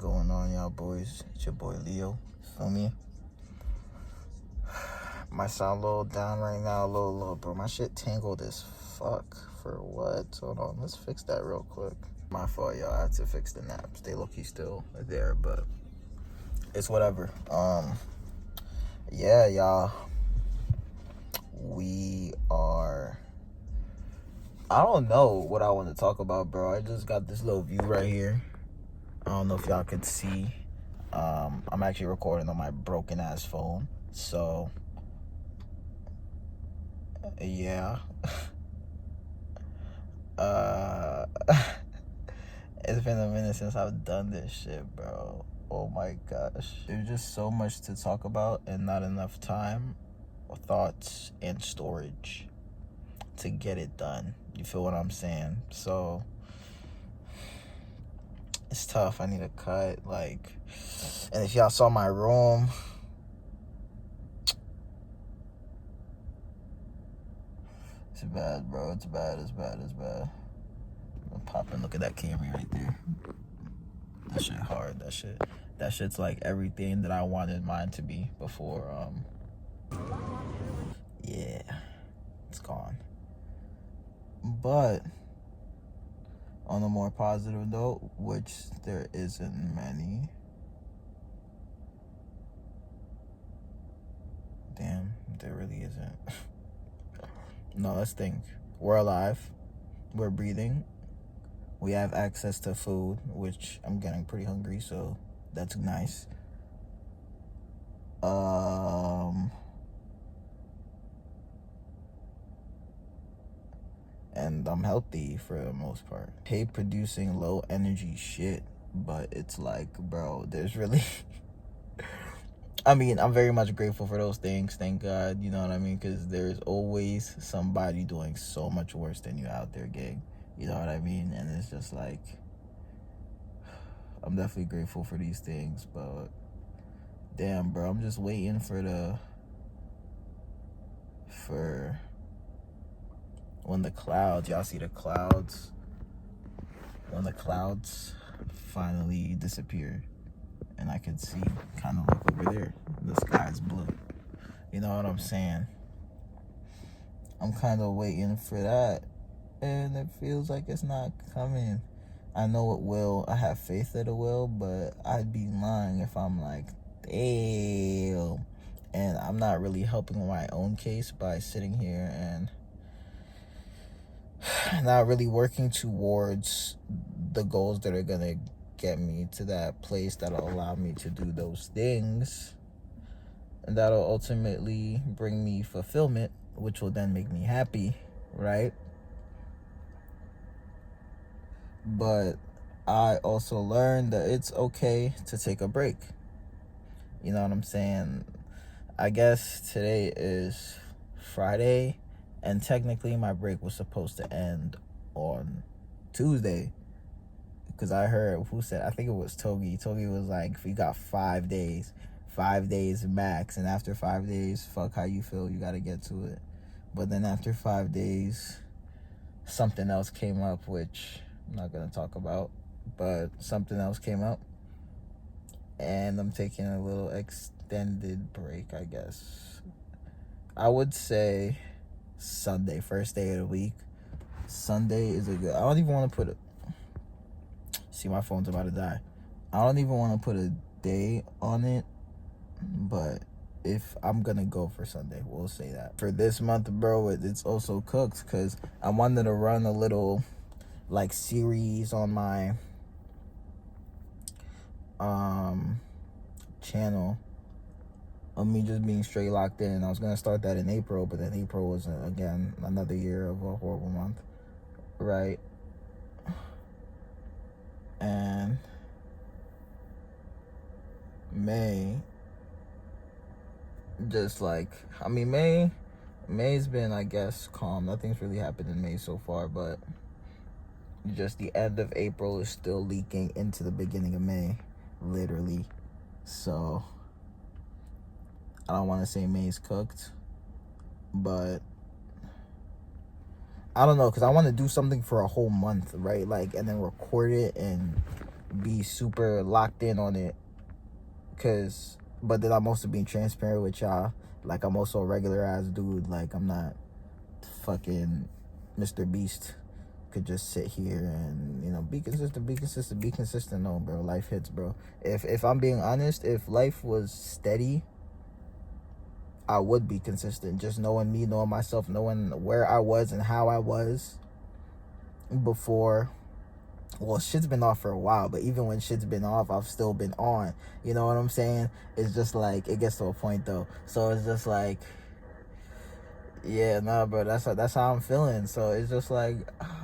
going on, y'all boys? It's your boy Leo. Feel me? Might sound a little down right now, a little low, bro. My shit tangled as fuck. For what? Hold on, let's fix that real quick. My fault, y'all. I had to fix the naps. They low-key still there, but it's whatever. Yeah, y'all. We are. I don't know what I want to talk about, bro. I just got this little view right here. I don't know if y'all could see. I'm actually recording on my broken ass phone, so yeah. It's been a minute since I've done this shit, bro. Oh my gosh. There's just so much to talk about and not enough time or thoughts and storage to get it done. You feel what I'm saying? So it's tough. I need a cut, and if y'all saw my room, it's bad, bro. It's bad. Pop and look at that camera right there. That shit hard. That shit's like everything that I wanted mine to be before. Yeah, it's gone. But on a more positive note, which there isn't many. Damn, there really isn't. No, let's think. We're alive. We're breathing. We have access to food, which I'm getting pretty hungry, so that's nice. And I'm healthy for the most part. Hate producing low energy shit, but it's like, bro, there's really I mean, I'm very much grateful for those things, thank God, you know what I mean? Because there's always somebody doing so much worse than you out there, gang. You know what I mean? And it's just like, I'm definitely grateful for these things, but damn, bro, I'm just waiting for when the clouds, y'all see the clouds? When the clouds finally disappear and I can see kind of like over there, the sky's blue. You know what I'm saying? I'm kind of waiting for that, and it feels like it's not coming. I know it will. I have faith that it will, but I'd be lying if I'm like, damn. And I'm not really helping my own case by sitting here and not really working towards the goals that are gonna get me to that place that'll allow me to do those things, and that'll ultimately bring me fulfillment, which will then make me happy, right? But I also learned that it's okay to take a break. You know what I'm saying? I guess today is Friday, and technically my break was supposed to end on Tuesday. Because I heard, who said, I think it was Togi. Togi was like, if you got 5 days max, and after 5 days, fuck how you feel, you gotta get to it. But then after 5 days, something else came up, which I'm not gonna talk about, but something else came up, and I'm taking a little extended break, I guess. I would say Sunday, first day of the week. Sunday is a good, I don't even want to put it, see, my phone's about to die. I don't even want to put a day on it, but if I'm gonna go for Sunday, we'll say that. For this month, bro, it's also cooked, because I wanted to run a little like series on my channel of me just being straight locked in. I was gonna start that in April, but then April was again another year of a horrible month, right? And May, just like, I mean, May's been, I guess, calm. Nothing's really happened in May so far, but just the end of April is still leaking into the beginning of May, literally. So I don't want to say May's cooked, but I don't know, because I want to do something for a whole month, right? Like, and then record it and be super locked in on it, but then I'm also being transparent with y'all. Like, I'm also a regular ass dude. Like, I'm not fucking Mr. Beast. Could just sit here and, be consistent. No, bro, life hits, bro. If I'm being honest, if life was steady, I would be consistent. Just knowing me, knowing myself, knowing where I was and how I was before. Well, shit's been off for a while, but even when shit's been off, I've still been on. You know what I'm saying? It's just like, it gets to a point though. So it's just like, yeah, nah, bro, that's how I'm feeling. So it's just like,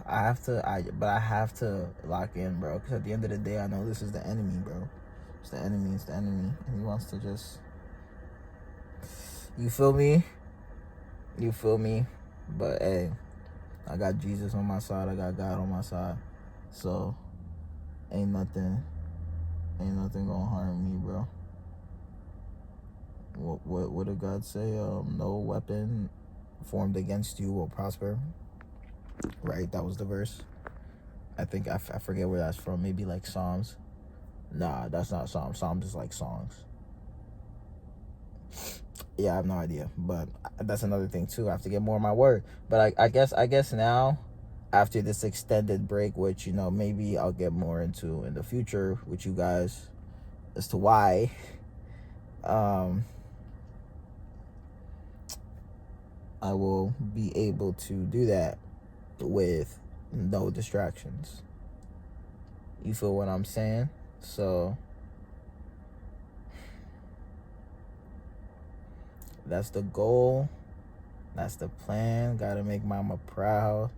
I have to lock in, bro. Because at the end of the day, I know this is the enemy, bro. It's the enemy. And he wants to just, you feel me? But hey, I got Jesus on my side. I got God on my side. So ain't nothing gonna harm me, bro. What did God say? No weapon formed against you will prosper. Right? That was the verse. I think I forget where that's from. Maybe like Psalms. Nah, that's not Psalms. Psalms is like songs. Yeah, I have no idea. But that's another thing too. I have to get more of my word. But I guess now, after this extended break, which, maybe I'll get more into in the future with you guys as to why, I will be able to do that with no distractions. You feel what I'm saying? So that's the goal. That's the plan. Gotta make mama proud.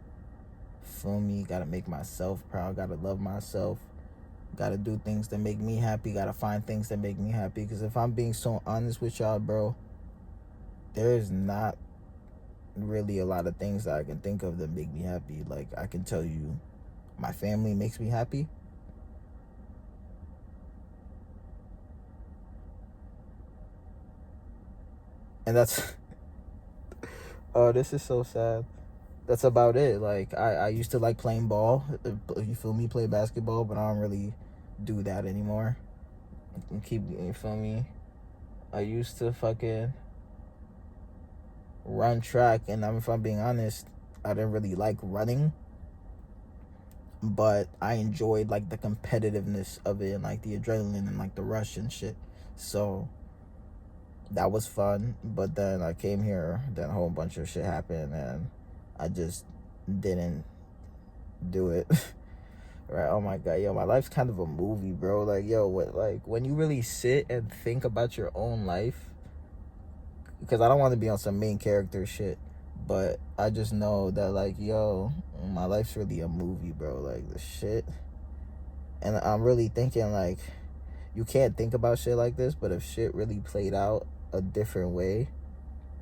Feel me? Gotta make myself proud. Gotta love myself. Gotta do things that make me happy. Gotta find things that make me happy. Because if I'm being so honest with y'all, bro, there's not really a lot of things that I can think of that make me happy. Like, I can tell you, my family makes me happy. And that's, oh, this is so sad. That's about it. Like, I used to like playing ball. You feel me? Play basketball, but I don't really do that anymore. You feel me? I used to fucking run track, and if I'm being honest, I didn't really like running, but I enjoyed like the competitiveness of it and like the adrenaline and like the rush and shit. So that was fun. But then I came here, then a whole bunch of shit happened, and I just didn't do it. Right? Oh my god, yo, my life's kind of a movie, bro. Like, yo, when you really sit and think about your own life, because I don't want to be on some main character shit, but I just know that, like, yo, my life's really a movie, bro. Like, the shit. And I'm really thinking, like, you can't think about shit like this, but if shit really played out a different way,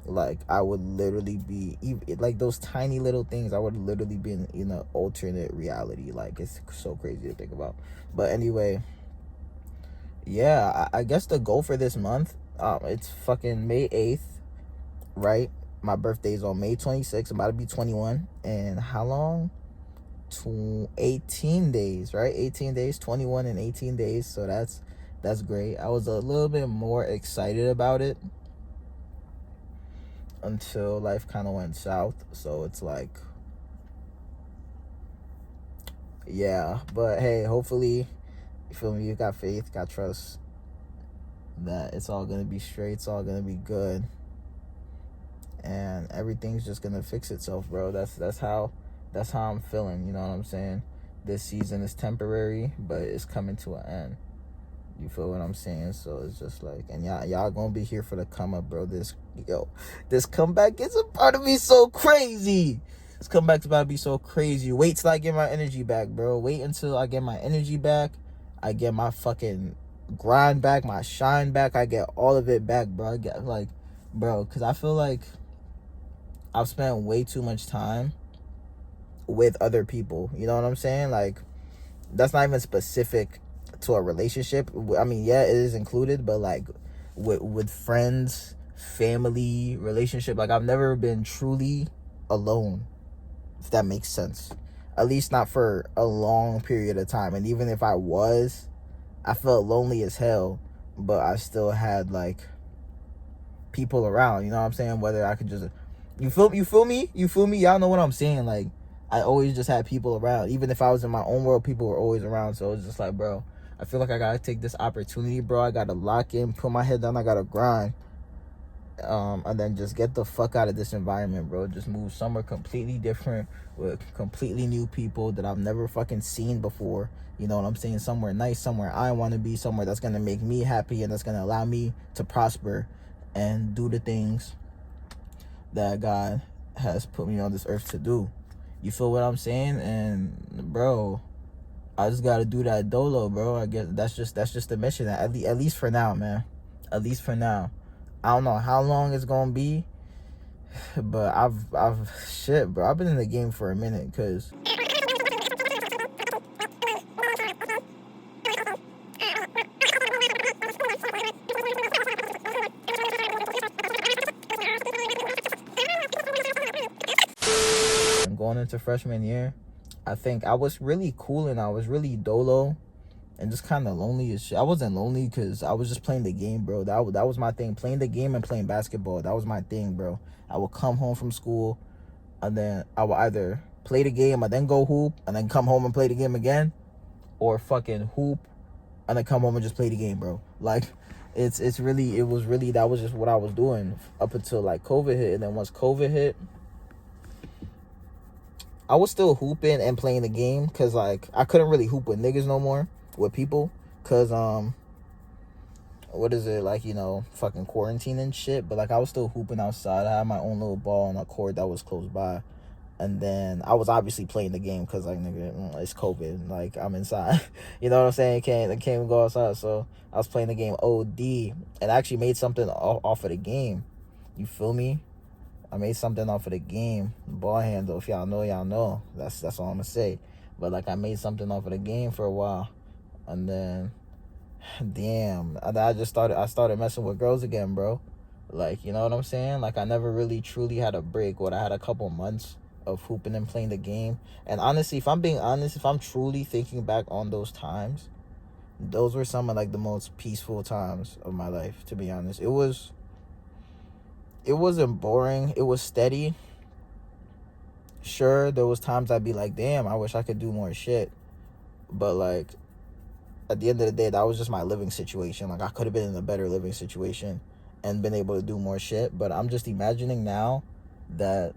like, I would literally be, like, those tiny little things, I would literally be in an alternate reality. Like, it's so crazy to think about. But anyway, yeah, I guess the goal for this month, it's fucking May 8th, right? My birthday's on May 26th. I'm about to be 21. And how long? 18 days, right? 18 days, 21 and 18 days. So that's great. I was a little bit more excited about it until life kind of went south. So it's like, yeah. But hey, hopefully, you feel me? You got faith, got trust that it's all gonna be straight. It's all gonna be good, and everything's just gonna fix itself, bro. That's how I'm feeling. You know what I'm saying? This season is temporary, but it's coming to an end. You feel what I'm saying? So it's just like, and y'all gonna be here for the come up, bro. This comeback is about to be so crazy. This comeback's about to be so crazy. Wait till I get my energy back, bro. Wait until I get my energy back. I get my fucking grind back, my shine back. I get all of it back, bro. I get, like, bro, because I feel like I've spent way too much time with other people. You know what I'm saying? Like, that's not even specific to a relationship. I mean, yeah, it is included, but like with friends, family, relationship, like, I've never been truly alone, if that makes sense. at least not for a long period of time. And even if I was, I felt lonely as hell, but I still had like people around, you know what I'm saying? Whether I could just, you feel me? Y'all know what I'm saying? Like, I always just had people around. Even if I was in my own world, people were always around. So it's just like, bro, I feel like I gotta take this opportunity, bro. I gotta lock in, put my head down, I gotta grind. And then just get the fuck out of this environment, bro. Just move somewhere completely different with completely new people that I've never fucking seen before. You know what I'm saying? Somewhere nice, somewhere I want to be, somewhere that's gonna make me happy and that's gonna allow me to prosper and do the things that God has put me on this earth to do. You feel what I'm saying? And bro, I just gotta do that dolo, bro. I guess that's just the mission. At least for now, man. At least for now. I don't know how long it's gonna be, but I've shit, bro. I've been in the game for a minute, cause going into freshman year, I think I was really cool and I was really dolo and just kind of lonely as shit. I wasn't lonely because I was just playing the game, bro. That was my thing. Playing the game and playing basketball. That was my thing, bro. I would come home from school and then I would either play the game and then go hoop and then come home and play the game again, or fucking hoop and then come home and just play the game, bro. Like, it was really, that was just what I was doing up until like COVID hit. And then once COVID hit, I was still hooping and playing the game because like I couldn't really hoop with niggas no more, with people, because what is it, like, you know, fucking quarantine and shit. But like I was still hooping outside. I had my own little ball on a court that was close by. And then I was obviously playing the game because, like, nigga, it's COVID. Like, I'm inside. You know what I'm saying? I can't even go outside. So I was playing the game OD and I actually made something off of the game. You feel me? I made something off of the game. Ball handle. If y'all know, y'all know. That's all I'm gonna say. But like I made something off of the game for a while. And then, damn, I started messing with girls again, bro. Like, you know what I'm saying? Like, I never really truly had a break. I had a couple months of hooping and playing the game. And honestly, if I'm being honest, if I'm truly thinking back on those times, those were some of like the most peaceful times of my life, to be honest. It wasn't boring. It was steady. Sure, there was times I'd be like, damn, I wish I could do more shit. But like, at the end of the day, that was just my living situation. Like, I could have been in a better living situation and been able to do more shit. But I'm just imagining now that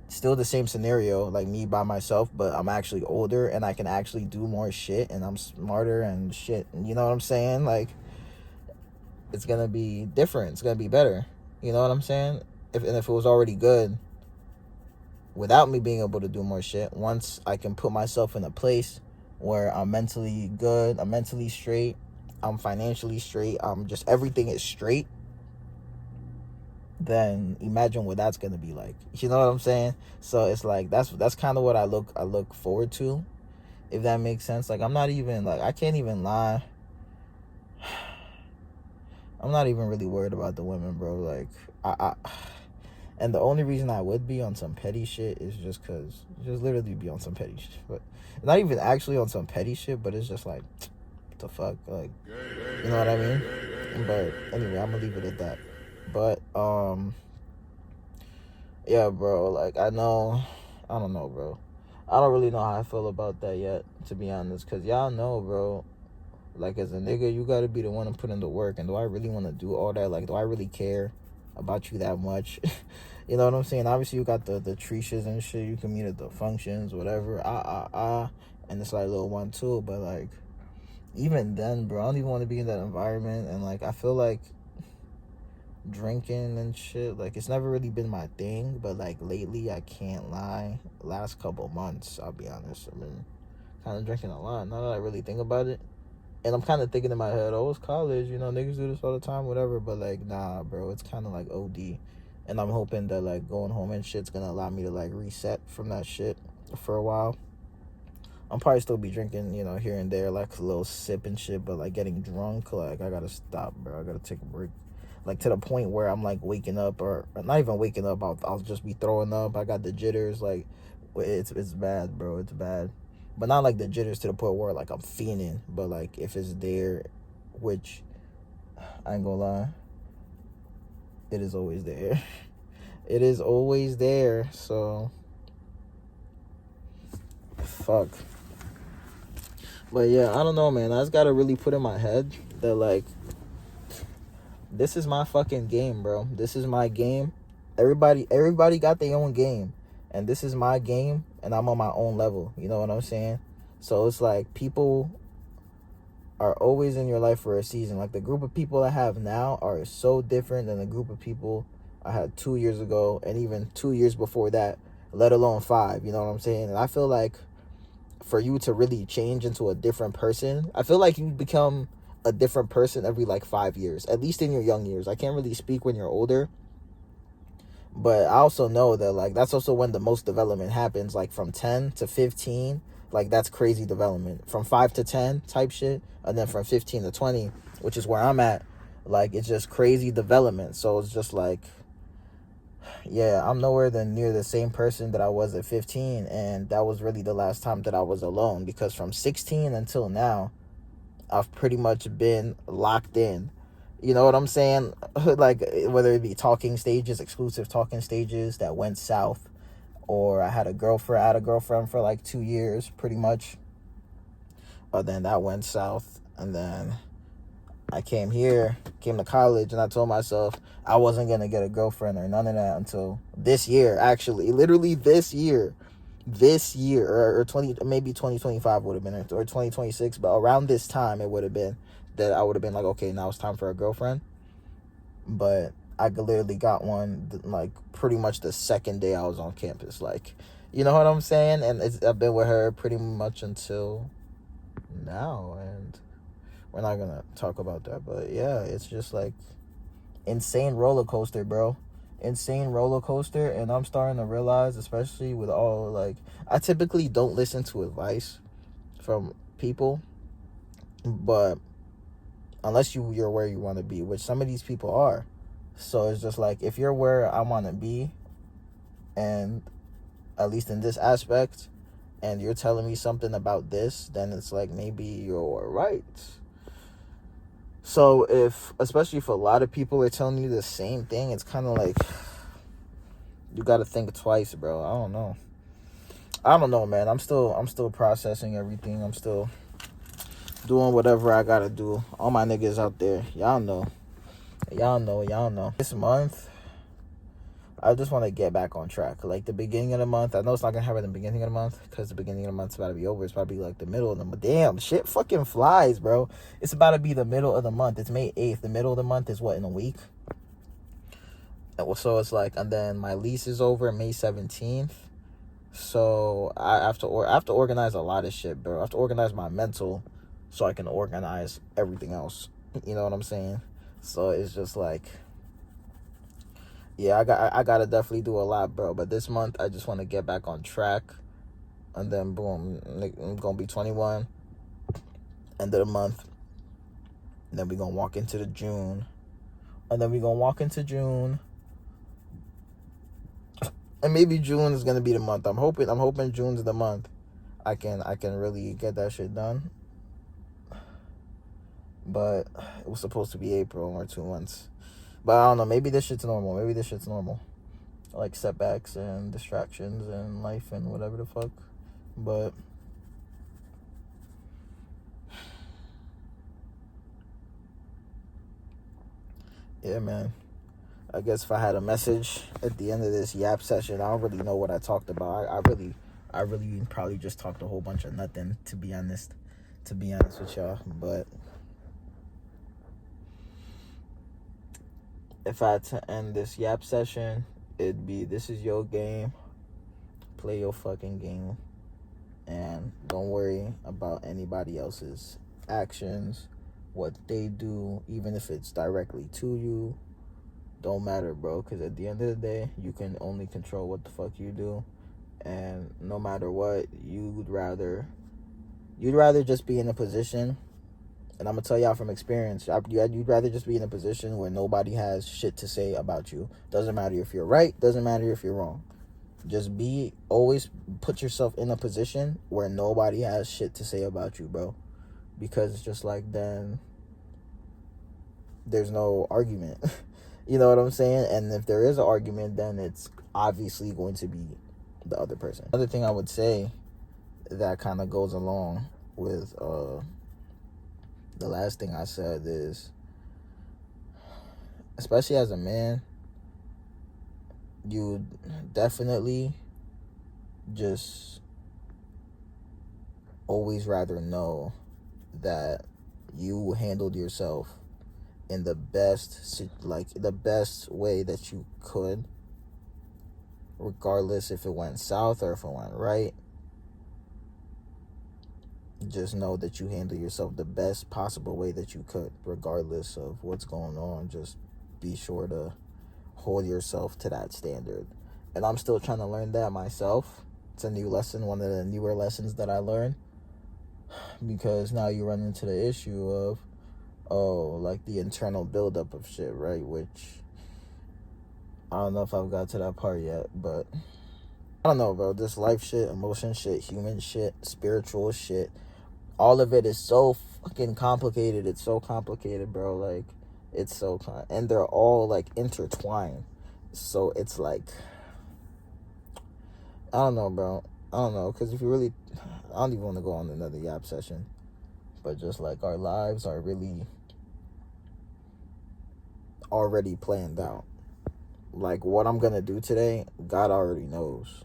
still the same scenario, like me by myself, but I'm actually older and I can actually do more shit and I'm smarter and shit. You know what I'm saying? Like, it's gonna be different. It's gonna be better. You know what I'm saying? If it was already good without me being able to do more shit, once I can put myself in a place where I'm mentally good, I'm mentally straight, I'm financially straight, I'm just, everything is straight, then imagine what that's gonna be like. You know what I'm saying? So it's like that's kind of what I look forward to, if that makes sense. Like, I'm not even, like, I can't even lie, I'm not even really worried about the women, bro. Like, I and the only reason I would be on some petty shit is just because, just literally be on some petty shit. But not even actually on some petty shit, but it's just like, what the fuck? Like, you know what I mean? But anyway, I'm gonna leave it at that. But, yeah, bro, like, I don't know, bro. I don't really know how I feel about that yet, to be honest. Because y'all know, bro, like, as a nigga, you gotta be the one to put in the work. And do I really want to do all that? Like, do I really care about you that much? You know what I'm saying? Obviously, you got the treaches and shit. You can meet at the functions, whatever. And it's like little one too. But like, even then, bro, I don't even want to be in that environment. And like, I feel like drinking and shit, like, it's never really been my thing. But like lately, I can't lie, last couple months, I'll be honest, I've been kind of drinking a lot. Now that I really think about it. And I'm kind of thinking in my head, oh, it's college, you know, niggas do this all the time, whatever. But like, nah, bro, it's kind of like OD. And I'm hoping that like going home and shit's gonna allow me to like reset from that shit for a while. I'm probably still be drinking, you know, here and there, like a little sip and shit. But like getting drunk, like, I gotta stop, bro. I gotta take a break. Like, to the point where I'm like waking up, or not even waking up, I'll just be throwing up. I got the jitters. Like, It's bad, bro. It's bad, but not like the jitters to the point where like I'm fiending. But like if it's there, which I ain't gonna lie, it is always there. It is always there. So fuck. But yeah, I don't know, man. I just gotta really put in my head that like this is my fucking game, bro. This is my game. Everybody got their own game, and this is my game, and I'm on my own level. You know what I'm saying? So it's like people are always in your life for a season. Like the group of people I have now are so different than the group of people I had 2 years ago, and even 2 years before that, let alone 5. You know what I'm saying? And I feel like for you to really change into a different person, I feel like you become a different person every like 5 years, at least in your young years. I can't really speak when you're older, but I also know that like that's also when the most development happens, like from 10 to 15. Like that's crazy development from 5 to 10 type shit, and then from 15 to 20, which is where I'm at, like it's just crazy development. So it's just like, yeah, I'm nowhere near the same person that I was at 15, and that was really the last time that I was alone, because from 16 until now I've pretty much been locked in. You know what I'm saying? Like whether it be talking stages, exclusive talking stages that went south, or I had a girlfriend for like 2 years pretty much, but then that went south. And then I came to college, and I told myself I wasn't gonna get a girlfriend or none of that until this year. Actually, literally this year, or 20, maybe 2025 would have been, or 2026, but around this time it would have been that I would have been like, okay, now it's time for a girlfriend. But I literally got one like pretty much the second day I was on campus. Like, you know what I'm saying? And I've been with her pretty much until now, and we're not gonna talk about that. But yeah, it's just like insane roller coaster, bro. Insane roller coaster. And I'm starting to realize, especially with all like, I typically don't listen to advice from people, but unless you're where you want to be, which some of these people are. So it's just like, if you're where I want to be, and at least in this aspect, and you're telling me something about this, then it's like maybe you're right. So especially if a lot of people are telling you the same thing, it's kind of like you got to think twice, bro. I don't know, man. I'm still processing everything. I'm still doing whatever I gotta do. All my niggas out there, y'all know. This month, I just want to get back on track. Like the beginning of the month, I know it's not gonna happen in the beginning of the month, because the beginning of the month's about to be over. It's about to be like the middle of the month. Damn, shit fucking flies, bro. It's about to be the middle of the month. It's May 8th. The middle of the month is what, in a week? So it's like, and then my lease is over May 17th. So I have to organize a lot of shit, bro. I have to organize my mental so I can organize everything else. You know what I'm saying? So it's just like, yeah, I gotta definitely do a lot, bro. But this month I just want to get back on track, and then boom, I'm gonna be 21 end of the month. And then we gonna walk into the June, and maybe June is gonna be the month. I'm hoping June's the month I can really get that shit done. But it was supposed to be April or 2 months. But I don't know. Maybe this shit's normal. Like setbacks and distractions and life and whatever the fuck. But yeah, man. I guess if I had a message at the end of this yap session, I don't really know what I talked about. I really probably just talked a whole bunch of nothing, to be honest with y'all. But if I had to end this yap session, it'd be, this is your game. Play your fucking game. And don't worry about anybody else's actions, what they do, even if it's directly to you. Don't matter, bro, because at the end of the day, you can only control what the fuck you do. And no matter what, you'd rather just be in a position, and I'm gonna tell y'all from experience, you'd rather just be in a position where nobody has shit to say about you. Doesn't matter if you're right, doesn't matter if you're wrong. Just always put yourself in a position where nobody has shit to say about you, bro. Because it's just like, then there's no argument. You know what I'm saying? And if there is an argument, then it's obviously going to be the other person. Another thing I would say that kind of goes along with the last thing I said is, especially as a man, you definitely just always rather know that you handled yourself in the best way that you could, regardless if it went south or if it went right. Just know that you handle yourself the best possible way that you could, regardless of what's going on. Just be sure to hold yourself to that standard. And I'm still trying to learn that myself. It's a new lesson, one of the newer lessons that I learned, because now you run into the issue of, like the internal buildup of shit, right? Which I don't know if I've got to that part yet, but I don't know, bro. This life shit, emotion shit, human shit, spiritual shit, all of it is so fucking complicated. It's so complicated, bro. Like, it's so and they're all like intertwined. So it's like, I don't know, bro. I don't know, because if you really, I don't even want to go on another yap session, but just like, our lives are really already planned out. Like, what I'm gonna do today, God already knows.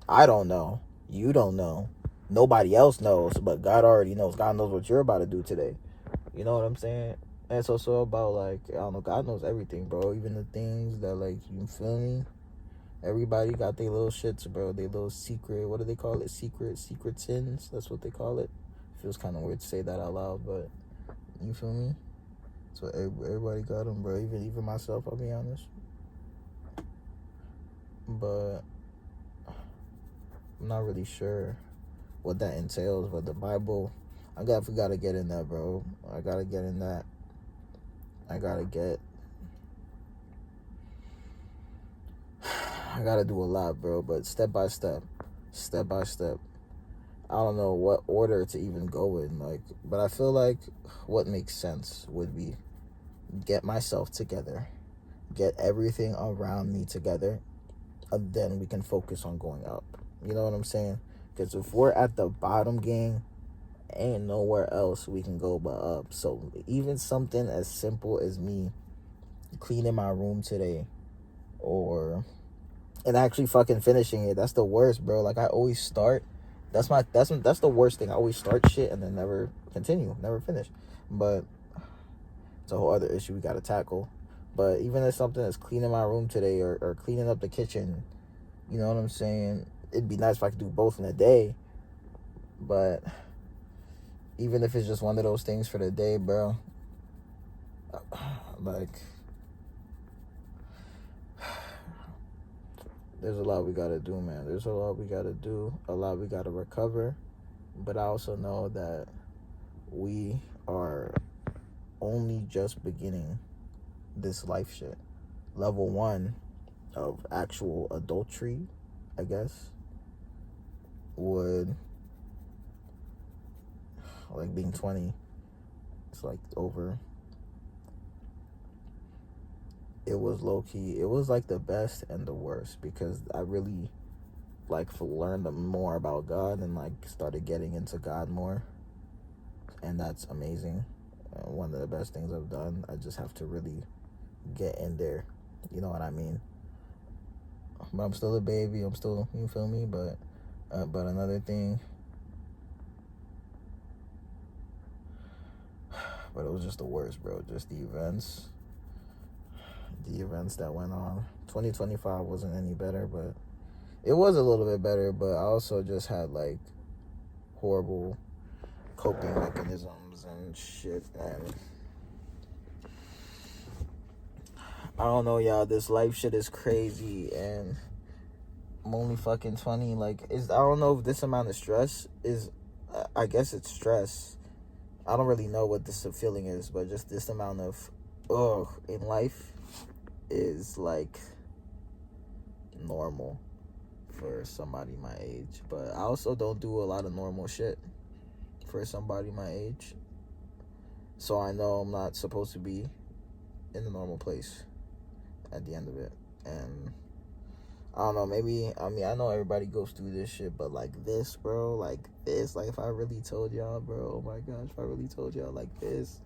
I don't know. You don't know. Nobody else knows, but God already knows. God knows what you're about to do today. You know what I'm saying? And it's also about, like, I don't know, God knows everything, bro. Even the things that, like, you feel me? Everybody got their little shits, bro. Their little secret, what do they call it? Secret sins? That's what they call it. Feels kind of weird to say that out loud, but you feel me? So everybody got them, bro. Even myself, I'll be honest. But I'm not really sure what that entails, but the Bible, I gotta get in that, bro. I gotta get in that. I gotta do a lot, bro, but step by step. I don't know what order to even go in, like, but I feel like what makes sense would be get myself together, get everything around me together, and then we can focus on going up. You know what I'm saying? Because if we're at the bottom, gang, ain't nowhere else we can go but up. So even something as simple as me cleaning my room today, and actually fucking finishing it, that's the worst, bro. Like, I always start. That's the worst thing. I always start shit and then never continue, never finish. But it's a whole other issue we gotta tackle. But even if something is cleaning my room today, or cleaning up the kitchen, you know what I'm saying? It'd be nice if I could do both in a day. But even if it's just one of those things for the day, bro, like, there's a lot we gotta do, man. There's a lot we gotta do, a lot we gotta recover. But I also know that we are only just beginning this life shit. Level 1 of actual adultery, I guess, would, like, being 20, it's like over. It was low-key, it was like the best and the worst, because I really, like, learned more about God and, like, started getting into God more, and that's amazing. One of the best things I've done. I just have to really get in there, you know what I mean? But I'm still a baby, I'm still, you feel me? But another thing, but it was just the worst, bro. Just the events that went on. 2025 wasn't any better, but it was a little bit better. But I also just had, like, horrible coping mechanisms and shit, and I don't know, y'all. This life shit is crazy, and I'm only fucking 20. Like, I don't know if this amount of stress is, I guess it's stress. I don't really know what this feeling is, but just this amount of in life is, like, normal. for somebody my age. But I also don't do a lot of normal shit for somebody my age. So I know I'm not supposed to be in the normal place at the end of it. And I don't know, maybe, I mean, I know everybody goes through this shit, but like this, bro, like this, like if I really told y'all, bro, oh my gosh, if I really told y'all like this,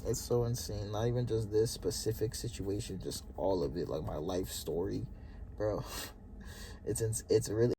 it's so insane. Not even just this specific situation, just all of it, like my life story, bro. It's really